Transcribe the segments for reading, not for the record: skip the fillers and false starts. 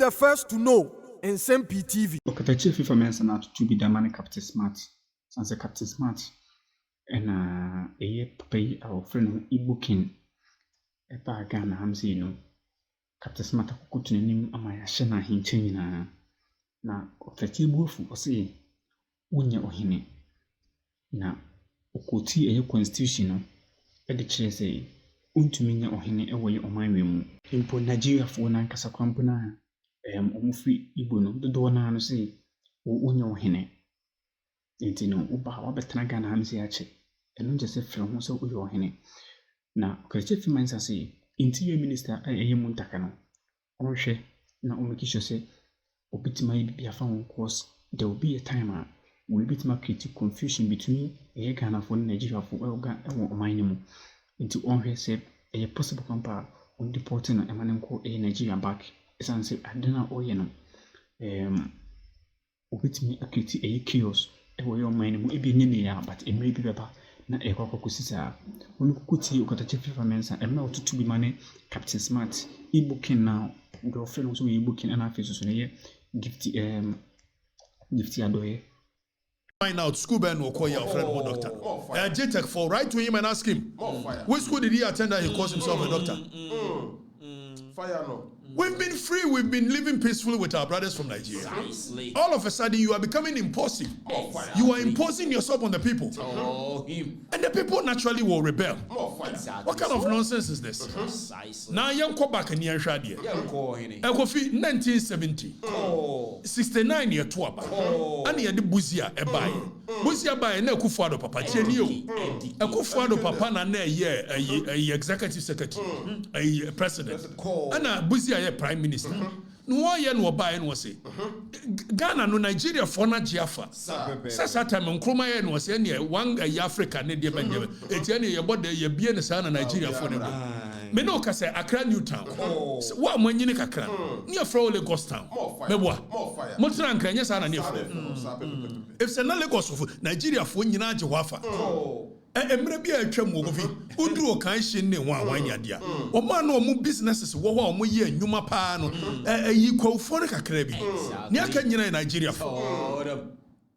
the first to know. Nsem-Pii TV. Okatakyie Afrifa mensa na to be the man Captain Smart. Sanse Captain Smart. And papa yi our friend Igbo king. Eba Ghana hamsi no. Captain Smart akukutu nim ama ya hye na hinche nyina. Na Okatakyie buofu ose wonya ohene. Na okoti constitution no e de kire say untumi nya ohene e woye omanwe mu. Impo Nigeria fo na nkasa kwampo na omufri Igbo no dodo na no say wonya ohene. Enti no uba wabetena Ghana hamsi ache. Eno je se frɛ ho so woye ohene. Na Okatakyie fi mansa say interior minister Muntaka no onhwe na omekisho say obitima bi afa on course there will be a time we bit ma create confusion between Ghana for Nigeria for oman mu into onhwe say possible kampa on deporting na emanenko Nigeria back esan say adena oye no obitimi create chaos wo oman mu ebi nye ne ya but emre bi beba na kwakosisa onu kukuti Okatakyie Afrifa mensa emna otutu bi mane Captain Smart Igbo king now do friend so Igbo king na face so ne gifty adoye. Find out school Ben will call your friend or doctor. JTech for write to him and ask him which school did he attend that he calls himself a doctor. Fire no. We've been free, we've been living peacefully with our brothers from Nigeria. All of a sudden, you are becoming impulsive. You are imposing yourself on the people. And the people naturally will rebel. What kind of nonsense is this? Now, young go back in the Shadia. Ekofi 1970. 69 year tuaba. And he had the Buzia ebaye. Buzia baye ne kufuado papa. Tienio. Kufuado papa na ne ye executive secretary. A president. And Buzia prime minister. No ye no buy no say. Ghana no Nigeria for na Jiafa. Sasa time nkroma ye no say ne one Africa ne de benje. Etiane ye bode ye bie ne sa na Nigeria for ne. Me no ka say Accra New Town. Wa manyini kakra. Ne afro Lagos Town. Meboa. Mo tran kan nya sa na ne afro. If say na Lagos of Nigeria for nyina age wafa. Emre bi atwa mu ogofi uduro kan hye ne ho awanya dia o ma no mu businesses wo ho mo ye anwuma pa no yi kwofo ne kakra bi ne aka nyina Nigeria fo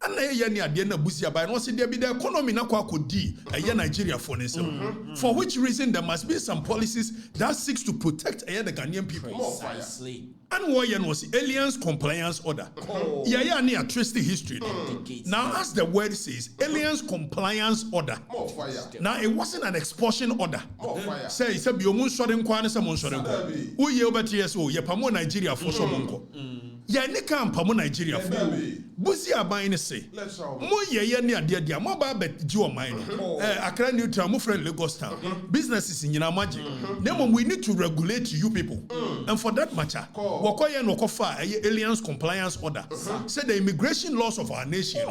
ana ye ne ade na busia bai no se dia bi the economy na kwa kodi Nigeria for ne for which reason there must be some policies that seeks to protect the Ghanaian people. Precisely. And what was aliens compliance order. Yeah, near twisty history. Now, as the word says, aliens compliance order. Now, it wasn't an expulsion order. Say, it's a biomun shorting kwan, someone shorting. Who ye over TSO, ye pamo Nigeria for somonko. Ya ne kan pamo Nigeria for. Busi abaine say. Mo ye near dear, mo ba bet Joe mine. Accra New Town, mo friend Lagos Town. Businesses in Yinamaji. Then we need to regulate you people. And for that matter, Wakoya no kofa aliens compliance order. Say the immigration laws of our nation.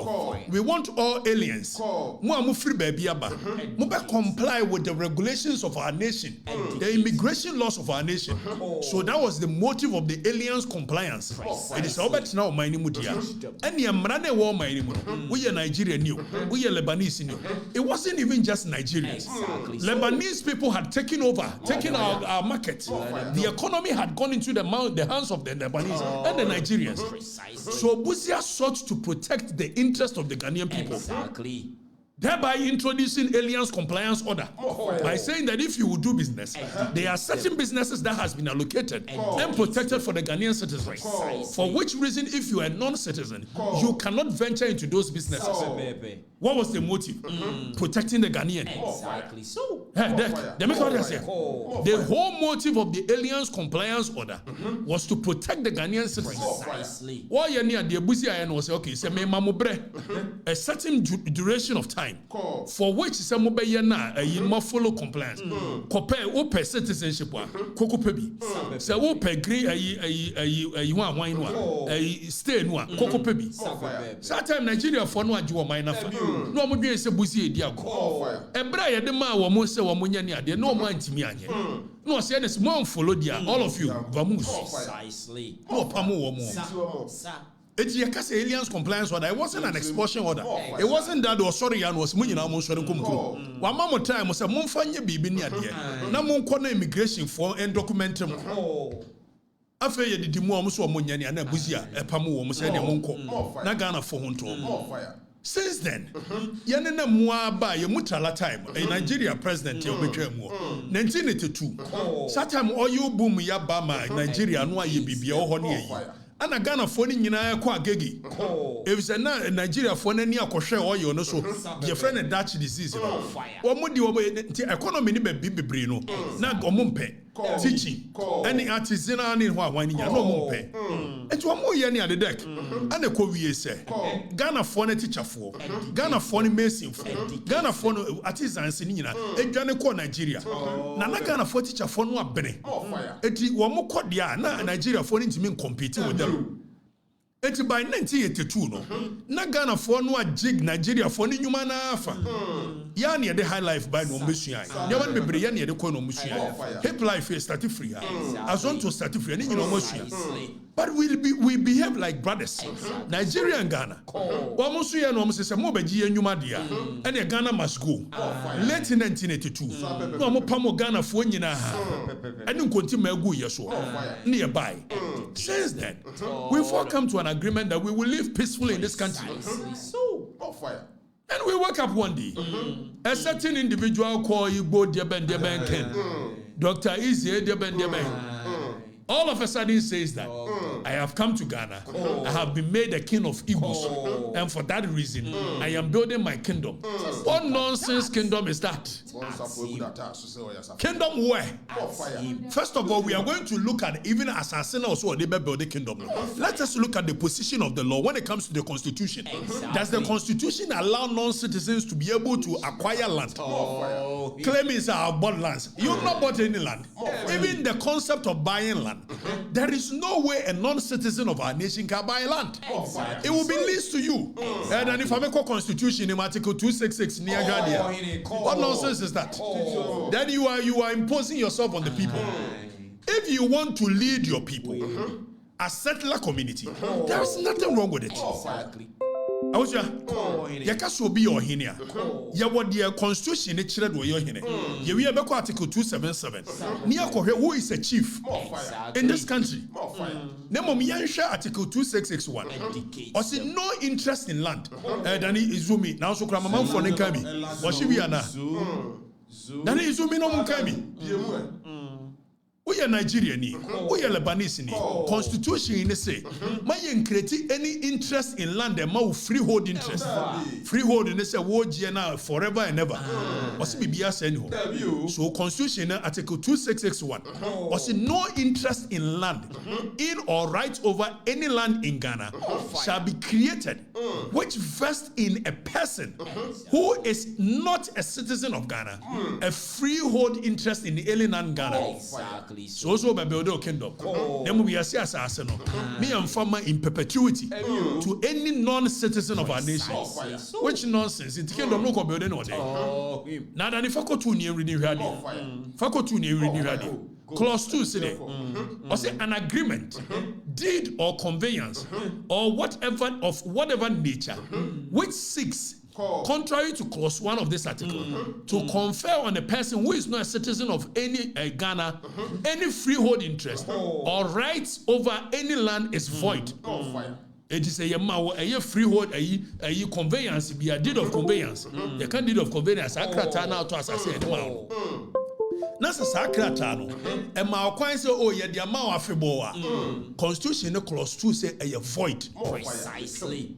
We want all aliens. Mo free baby aba. Mo be comply with the regulations of our nation. The immigration laws of our nation. So that was the motive of the aliens compliance. It is about now my nimudia. And the amrane war my nimu. We are Nigerian new. We are Lebanese new. It wasn't even just Nigerians. Lebanese people had taken over, taken our market. The economy had gone into the hands of the Lebanese and the Nigerians. So Busia sought to protect the interest of the Ghanaian people. Thereby introducing aliens compliance order by saying that if you will do business, there are certain businesses that has been allocated and protected for the Ghanaian citizens. For which reason, if you are a non-citizen, you cannot venture into those businesses. What was the motive? Protecting the Ghanaian. Exactly. So the whole motive of the aliens compliance order was to protect the Ghanaian citizens. Precisely. Why you near the Busia was okay, say me mamubre a certain duration of time for which some mobile na a follow compliance. Compare open citizenship wa koko pebi. Say open green a wine stay no koko pebi. Sometimes Nigeria for no ajuwa minor. No mo dwen se busi edi ago. Ebra ye de ma wo mo se wo mo nya ne ade no mo antimi anye. No say this mo follow dia all of you vamus. Precisely. No pamo wo mo. It's a aliens compliance order. It wasn't an expulsion order. It wasn't that was sorry and was money now. One more time was a monfanya bibi near there. No more corner immigration for and document. After ye did more so monyani and a buzia, a pamu, Musani Monko, Nagana for Honto. More fire. Since then, yanena mua ba ye mutala time a Nigeria president ye betwemu 1982 that time oil boom ya bama Nigeria no ye bibia ho ne yi ana Ghana fo ni nyina kwa agegi if say na Nigeria fo na ni akohwe oil no so ye friend Dutch disease no omo di obo economy ni be bibre no na omo mpe teaching any artisanal ni ho awan nya no omo mpe enti omo ye ni ade deck ana ko wie se Ghana fo na teacher fo Ghana fo ni mason fo Ghana fo no artisans ni nyina edwane ko Nigeria na Ghana fo teacher fo no abene enti omo kodia na Nigeria fo ni ntimi compete with them. Eti by 1982 no na Ghana for no jig Nigeria for ni nyuma na afa ya na de high life by no mesua ya wan bebre ya na de ko no mesua hip life is start free as want to start free ni nyina mesua but we behave like brothers Nigeria and Ghana wa musu ya no se mo baji nyuma dia and Ghana must go late 1982 no mo pamo Ghana for nyina ha and nkonti magu ye so nearby since then we've all come to an agreement that we will live peacefully in this country. And we woke up one day. A certain individual called Igbo Deben Ken, Dr. Izzy Deben. All of a sudden says that I have come to Ghana. I have been made a king of Igbos. And for that reason, I am building my kingdom. What nonsense kingdom is that? Kingdom where? First of all, we are going to look at even assassin also they build the kingdom. Let us look at the position of the law when it comes to the constitution. Does the constitution allow non-citizens to be able to acquire land? Claiming I have bought lands. You have not bought any land. Even the concept of buying land. There is no way a non-citizen of our nation can buy land. It will be leased to you. And then if I make a constitution in Article 266 near Guardian, what nonsense is that? Then you are imposing yourself on the people. If you want to lead your people, a settler community, there is nothing wrong with it. I was ya be your hinia. Ya what the constitution it children were your hine. Ya we have Article 277. Who is a chief in this country? Nemo Miyansha Article 2661. Or see no interest in land. Dani Izumi now so Kramaman for Nekami. Was she be ana? Dani Izumi no Mukami. We are Nigerian, we are Lebanese. Constitution in the say, my create any interest in land and more freehold interest. Freehold in the say word forever and ever. What's BBS so Constitution Article 2661. Was no interest in land in or right over any land in Ghana shall be created, which vests in a person who is not a citizen of Ghana, a freehold interest in the alien land Ghana. Exactly. So by building kingdom. Then we are assassin. Me and farmer in perpetuity to any non-citizen of our nation. Which nonsense? It's kingdom no building or day. Now that if I go to near reading Clause 2 say or say an agreement, deed or conveyance or whatever of whatever nature which seeks contrary to clause 1 of this article, to confer on a person who is not a citizen of any Ghana, any freehold interest or rights over any land is void. It is a freehold, a conveyance, be a deed of conveyance. The kind deed of conveyance, akrata now to assassinate the Nasa sakratano, and my coin say, oh, yeah, the amount of Fiboa. Constitution clause 2 say a void. Precisely.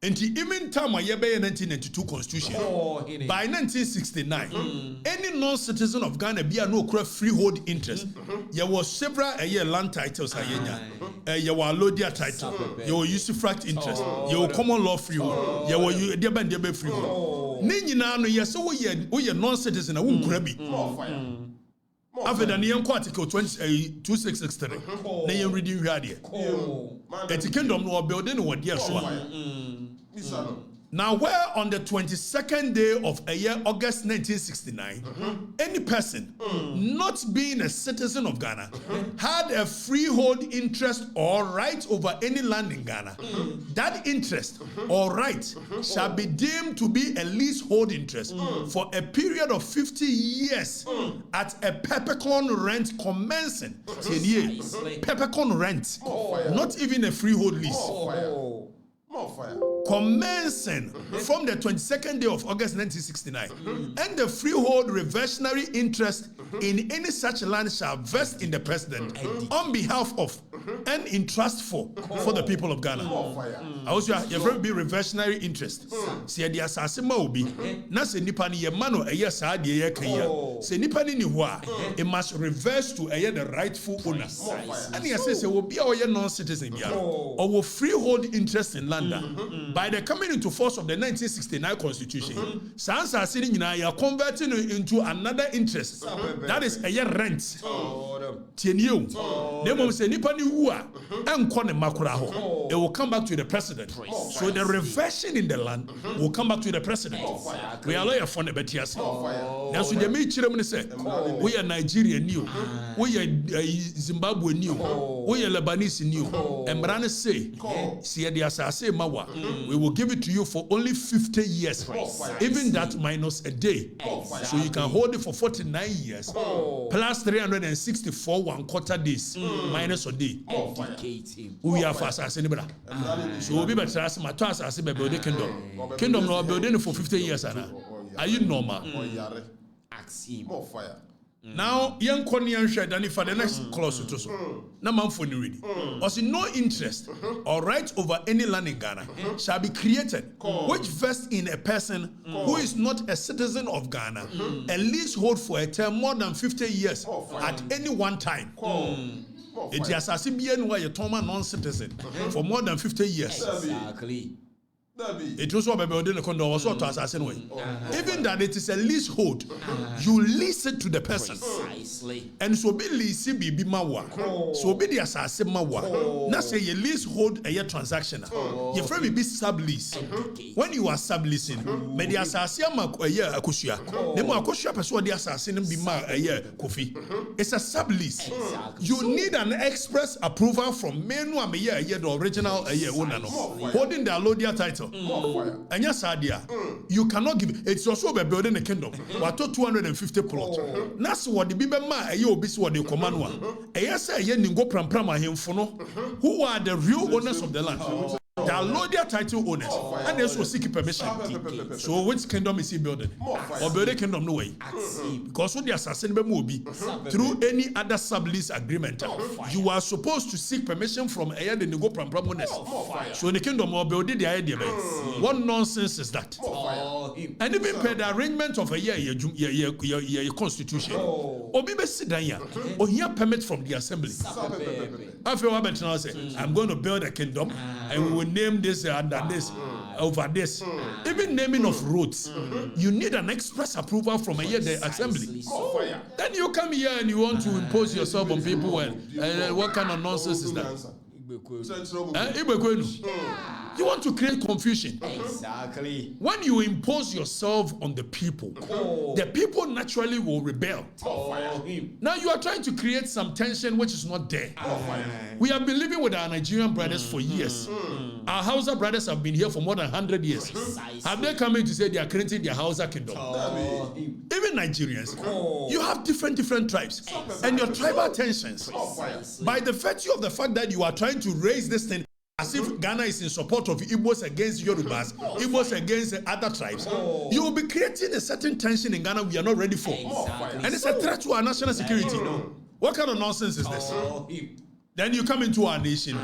And even time I 1992 constitution by 1969, any non-citizen of Ghana be a no freehold interest. There was several land titles. There were Lodia title. There were usufruct interest. There were common law freehold. There were Deba freehold. Nina no yes so we non-citizen. I won't grab it. After the Nyan Article 2663, Nayan reading radio. It's a kingdom no building what dear so. Now, where on the 22nd day of a year, August 1969, any person not being a citizen of Ghana had a freehold interest or right over any land in Ghana, that interest or right shall be deemed to be a leasehold interest for a period of 50 years at a peppercorn rent commencing. Peppercorn rent, not even a freehold lease. Commencing from the 22nd day of August 1969, and the freehold reversionary interest in any such land shall vest in the president on behalf of and in trust for the people of Ghana. Also, you have be reversionary interest. See, the assassin will be not say Nipani Yamano a yes, I dear say Nipani Niwa, it must reverse to a the rightful owner. And he says it will be our non citizen or freehold interest in land. By the coming into force of the 1969 Constitution, Sansa sitting in are converting into another interest. That is a year rent. Tienio. They will say Nipani Wua and Kone Makuraho. It will come back to the president. So the reversion in the land will come back to the president. We are lawyer for the Betias. Now, so the Michiram say, we are Nigerian new, we are Zimbabwe new, we are Lebanese new, and Brana say, see the assassin Mawa. We will give it to you for only 50 years. Even that minus a day. So you can hold it for 49 years. Plus 364 1/4 days. Minus a day. We are for assassin. So we'll be better as my to assassin by building kingdom. Kingdom no building for 50 years. Are you normal? Ask him. More fire. Now, young Konian shed and for the next clause to so. No man for ready. Was in no interest or right over any land in Ghana shall be created, which vests in a person who is not a citizen of Ghana, a leasehold for a term more than 50 years at any one time. It is as if you are a Toma non-citizen for more than 50 years. Exactly. It was what I building a condo was to assassin way. Even that it is a leasehold, you lease it to the person. Precisely. And so be lease be mawa. So be the assassin mawa. Now say a leasehold a year transaction. Your friend be sublease. When you are subleasing, me the assassin ma a year akushia. The more akushia person the assassin be ma a year kofi. It's a sublease. You need an express approval from menu a year the original a year owner holding the allodial title. And yes, idea. You cannot give it. It's also about building a kingdom. What 250 plots. That's what the Bible ma a year obisi what the command one. A yes, a year ningo pram him fono. Who are the real owners of the land? The allodial title owners, and they also seek permission. So which kingdom is he building? Or building kingdom no way? Because when the assassin will be through any other sublease agreement, you are supposed to seek permission from a the nego pram owners. So in the kingdom or building the idea, what nonsense is that? And even per the arrangement of a year constitution, or maybe sit down here, or hear permit from the assembly. After what I say, I'm going to build a kingdom, and we will name this under this, over this. Even naming of roads, you need an express approval from a year the assembly. Then you come here and you want to impose yourself on people. And what kind of nonsense is that? You want to create confusion. Exactly. When you impose yourself on the people, the people naturally will rebel. Now you are trying to create some tension which is not there. We have been living with our Nigerian brothers for years. Our Hausa brothers have been here for more than 100 years. Have they come in to say they are creating their Hausa kingdom? Even Nigerians, you have different tribes and your tribal tensions. By the virtue of the fact that you are trying to raise this thing as if Ghana is in support of Igbos against Yorubas, Igbos against other tribes, you will be creating a certain tension in Ghana we are not ready for. And it's a threat to our national security. What kind of nonsense is this? Then you come into our nation.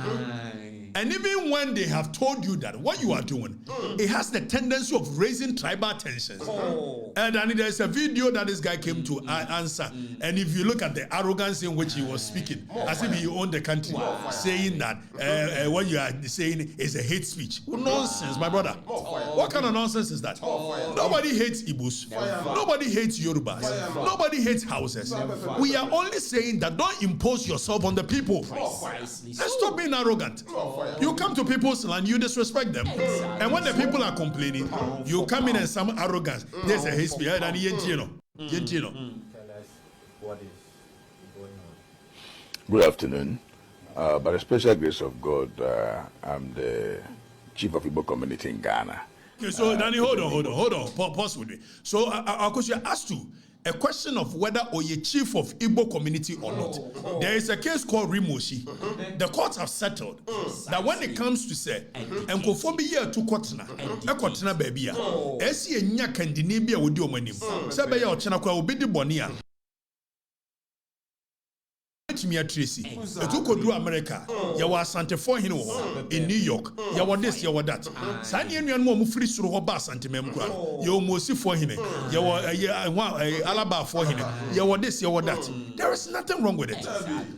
And even when they have told you that what you are doing, it has the tendency of raising tribal tensions. And then there's a video that this guy came to answer. And if you look at the arrogance in which he was speaking, as if he owned the country, saying that what you are saying is a hate speech. Nonsense, my brother. What kind of nonsense is that? Nobody hates Igbos. Nobody hates Yorubas. Nobody hates houses. We are only saying that don't impose yourself on the people. And stop being arrogant. You come to people's land, you disrespect them. And when the people are complaining, you come in and some arrogance. There's a history. And Yentino. Tell us what is going on. Good afternoon. By the special grace of God, I'm the chief of Igbo community in Ghana. Okay, so Danny, hold on. Pause with me. So I'll ask you a question of whether or you chief of Igbo community or not. There is a case called Rimoshi. The courts have settled that when it comes to say, and conform year to Kotna baby, esi enya kandini bia wodi omanim. Sebe ya ochena kwa obedi bonia. Tracy. Etu kodru America. Ya wa Asante for hino in New York. Ya wa this, ya wa that. Sani enuan mo free suru ho ba Asante mem kwa. Ya o mosi for hine. Ya wa Alaba for hine. Ya wa this, ya wa that. There is nothing wrong with it.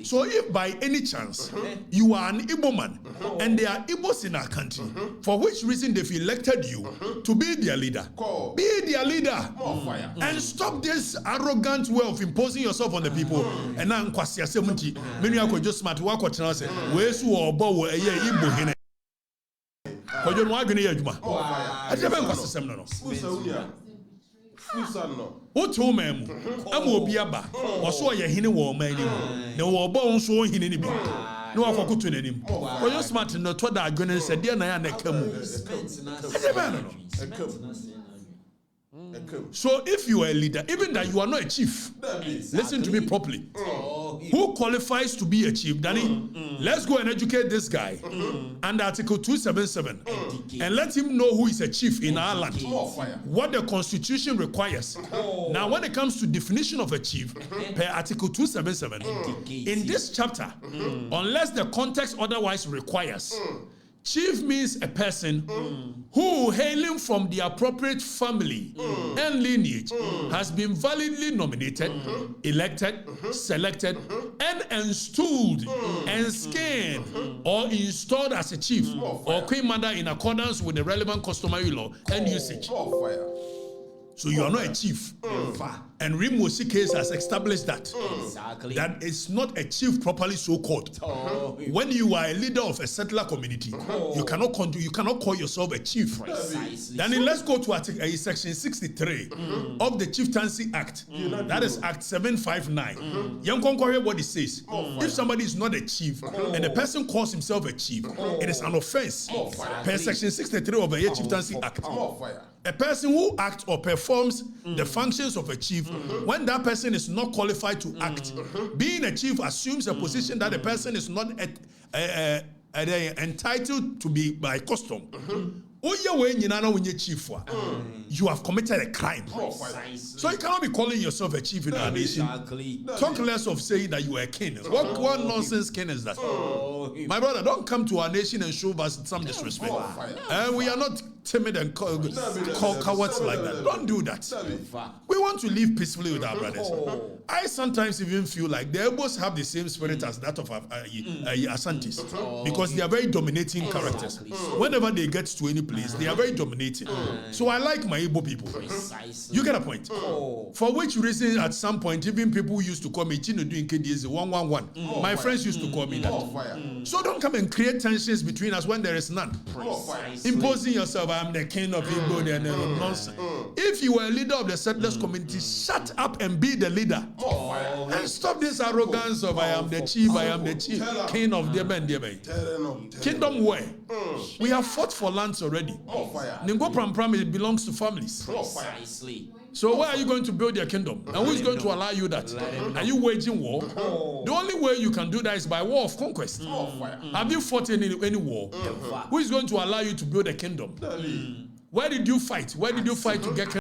So if by any chance you are an Igbo man and there are Igbos in our country, for which reason they've elected you to be their leader, be their leader and stop this arrogant way of imposing yourself on the people. And now many are just smart work or say, where's who bow a year Igbo hine? For you want to get I never was the same. No. What home am Obiaba or so a hine war man? No war bones so hine any bit. No, I forgot to name. For you smart no to that going and said, dear Naya Kamu. I never know. So if you are a leader, even that you are not a chief, listen to me properly. Who qualifies to be a chief, Danny? Let's go and educate this guy under Article 277 and let him know who is a chief in our land, what the Constitution requires. Now, when it comes to definition of a chief, per Article 277, in this chapter, unless the context otherwise requires, chief means a person who, hailing from the appropriate family and lineage, has been validly nominated, elected, selected, and installed, enscanned, or installed as a chief or queen mother in accordance with the relevant customary law and usage. So you are not a chief. And Rimoshi case has established that. That it's not a chief properly so called. When you are a leader of a settler community, you cannot call yourself a chief. Then let's go to section 63 of the Chieftaincy Act. That is Act 759. What it says. If somebody is not a chief and the person calls himself a chief, it is an offense. Per section 63 of the Chieftaincy Act. A person who acts or performs the functions of a chief, when that person is not qualified to act, being a chief assumes a position that the person is not entitled to be by custom. You have committed a crime. So you cannot be calling yourself a chief in our nation. Talk less of saying that you are a king. What nonsense king is that? My brother, don't come to our nation and show us some disrespect. We are not timid and cowards like that. Don't do that. We want to live peacefully with our brothers. I sometimes even feel like the Igbos have the same spirit as that of Asantis, because they are very dominating characters. Whenever they get to any place, they are very dominating. So I like my Igbo people. You get a point. For which reason, at some point, even people used to call me Chino doing KDS 111. My friends used to call me that. So don't come and create tensions between us when there is none. Imposing yourself, I'm the king of Igbo, and nonsense. If you are a leader of the settlers community, shut up and be the leader. And stop this arrogance of I am the chief, king of Debe. Kingdom where? We have fought for lands already. Ningo Pram, it belongs to families. Precisely. So where are you going to build your kingdom? And who is going to allow you that? Are you waging war? The only way you can do that is by war of conquest. Have you fought in any war? Who is going to allow you to build a kingdom? Where did you fight? Where did you fight to get